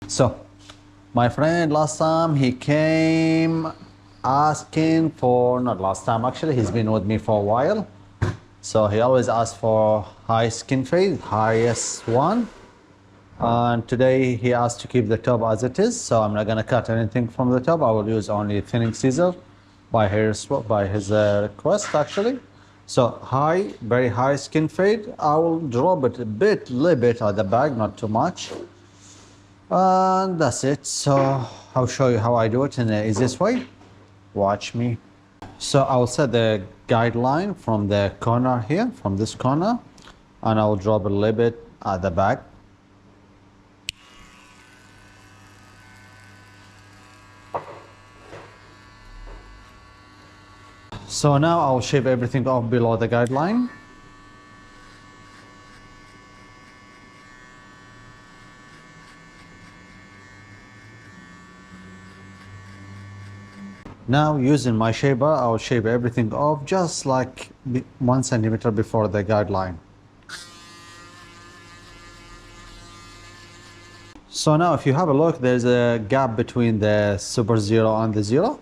So, my friend last time he came asking for, not last time actually, he's been with me for a while. So he always asks for high skin fade, highest one. And today he asked to keep the top as it is. So I'm not gonna cut anything from the top. I will use only thinning scissor by his request actually. So high, very high skin fade. I will drop it little bit at the back, not too much. And that's it. So I'll show you how I do it in the easiest way. Watch me. So I'll set the guideline from the corner here, from this corner, and I'll drop a little bit at the back. So now I'll shave everything off below the guideline. Now using my shaver, I'll shave everything off just like 1 centimeter before the guideline. So now if you have a look, there's a gap between the super zero and the zero.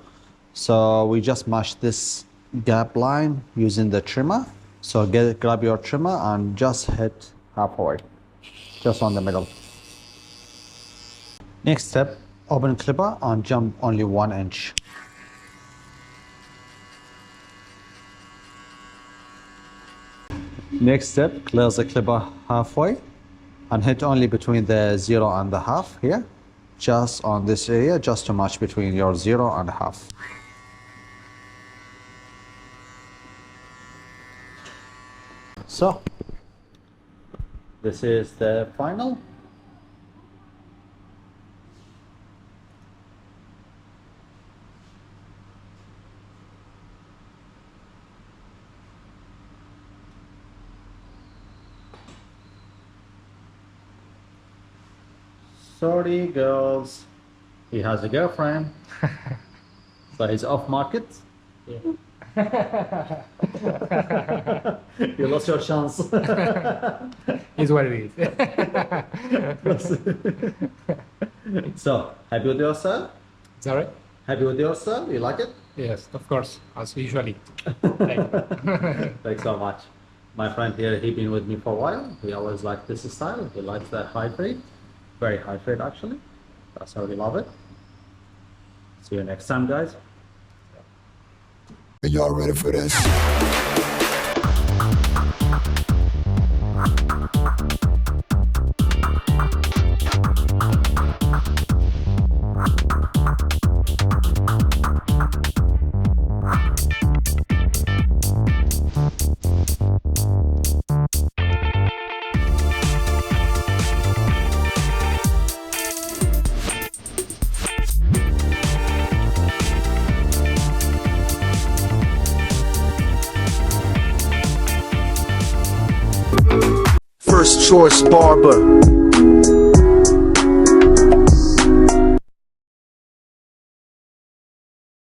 So we just match this gap line using the trimmer. So grab your trimmer and just hit halfway, just on the middle. Next step, open clipper and jump only 1 inch. Next step, close the clipper halfway and hit only between the 0 and the half here, just on this area, just to match between your 0 and half. So, this is the final. Sorry, girls. He has a girlfriend. So he's off market. Yeah. You lost your chance. Is what it is. So, happy with your style? Is that right? Happy with your style? You like it? Yes, of course, as usually. Thanks so much. My friend here, he been with me for a while. He always liked this style. He likes the high fade. Very high fade actually. That's how we love it. See you next time, guys. Are y'all ready for this? First choice barber.